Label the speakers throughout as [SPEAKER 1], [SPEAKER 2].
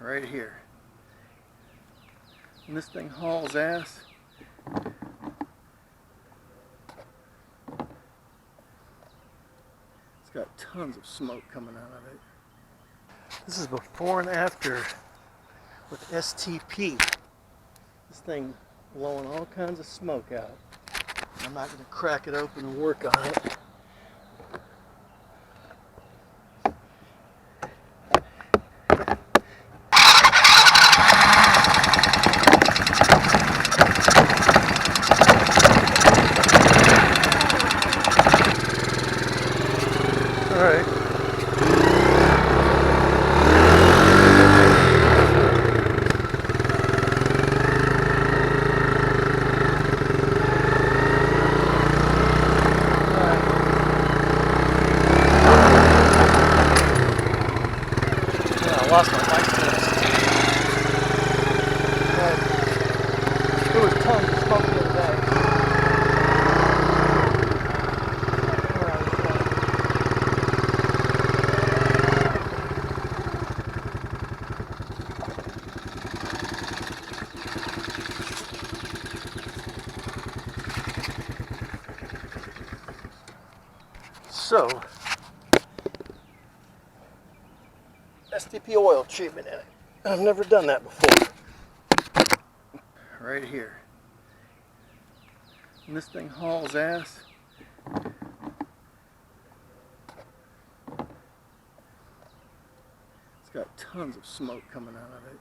[SPEAKER 1] right here. And this thing hauls ass. It's got tons of smoke coming out of it. This is before and after with STP. This thing blowing all kinds of smoke out. I'm not going to crack it open and work on it. All right. I lost my license. There was tons of smoke the other day. So, STP oil treatment in it. I've never done that before. Right here. And this thing hauls ass. It's got tons of smoke coming out of it.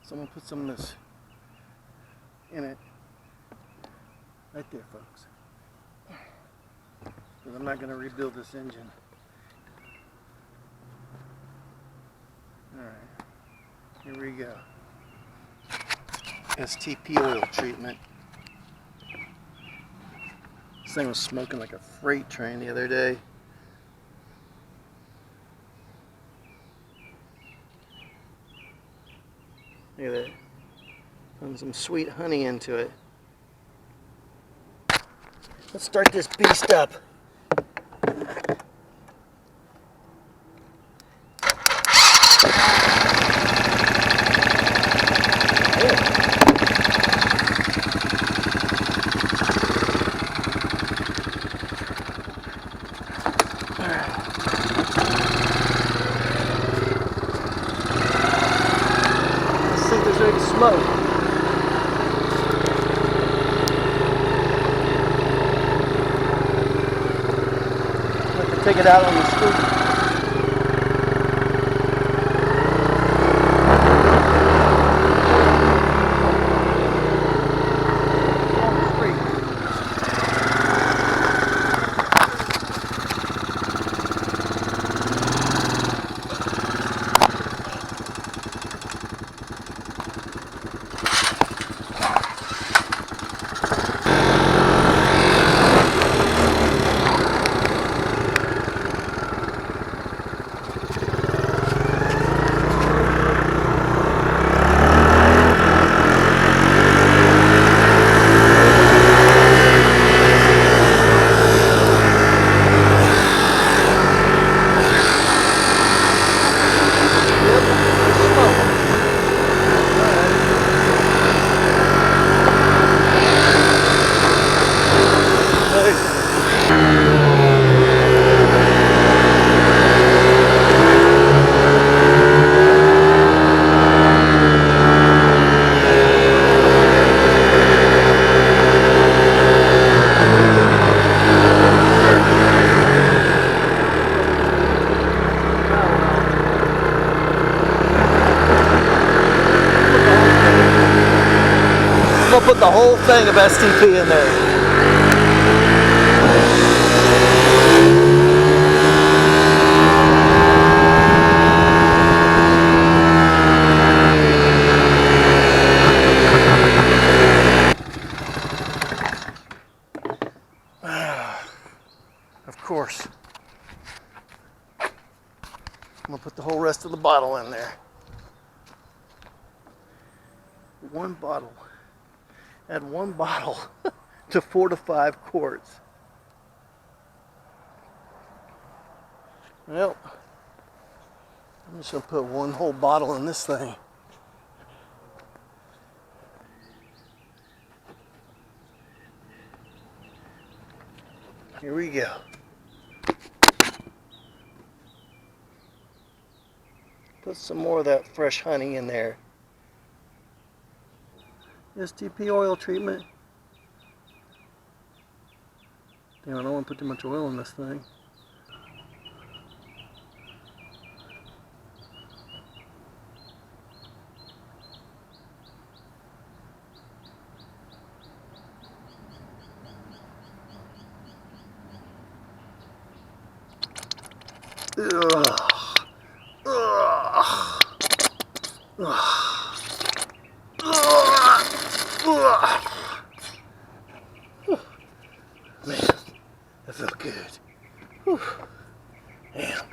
[SPEAKER 1] So I'm going to put some of this in it. Right there, folks. Because I'm not going to rebuild this engine. Alright, here we go. STP oil treatment. This thing was smoking like a freight train the other day. Look at that. Putting some sweet honey into it. Let's start this beast up. Let's see if there's any smoke. Take it out on the street. I'm gonna put the whole thing of STP in there. Of course. I'm gonna put the whole rest of the bottle in there. One bottle. Add one bottle to 4 to 5 quarts. Well, I'm just gonna put one whole bottle in this thing. Here we go. Put some more of that fresh honey in there. STP oil treatment. Damn, I don't want to put too much oil in this thing. Ugh. Ugh. Ugh. Ugh. Man, that felt good. Whew. Damn.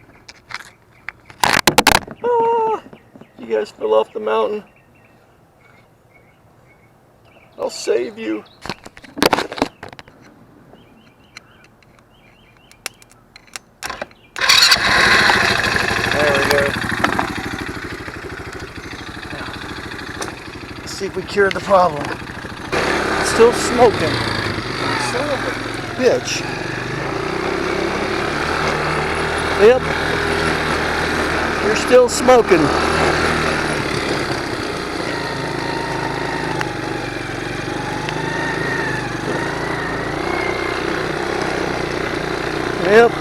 [SPEAKER 1] Ah, you guys fell off the mountain. I'll save you. There we go. Now, let's see if we cured the problem. It's still smoking. Son of a bitch. Yep. You're still smoking. Yep.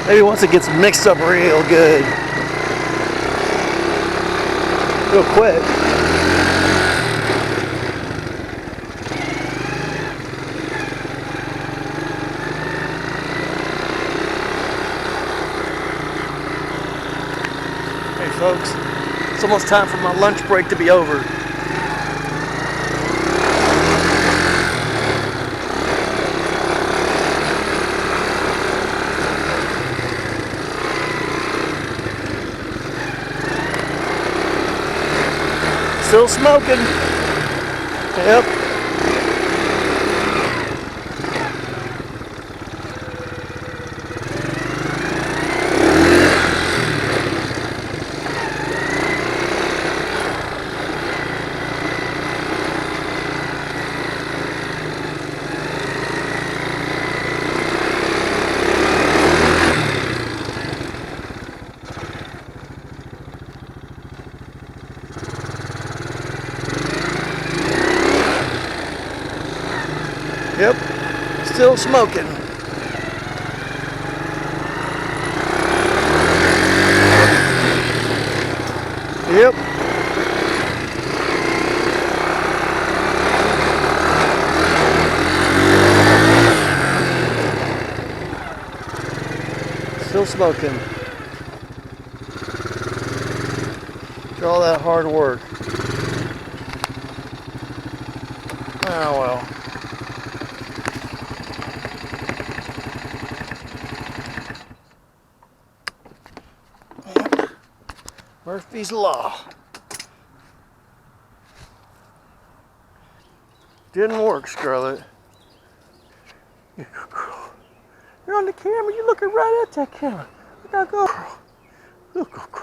[SPEAKER 1] Maybe once it gets mixed up real good, it'll quit. Hey folks, it's almost time for my lunch break to be over. Still smoking. Yep. Yep, still smoking. Yep. Still smoking. After all that hard work. Oh well. Murphy's Law. Didn't work, Scarlett. You're on the camera. You're looking right at that camera. Look how girl. Look, girl.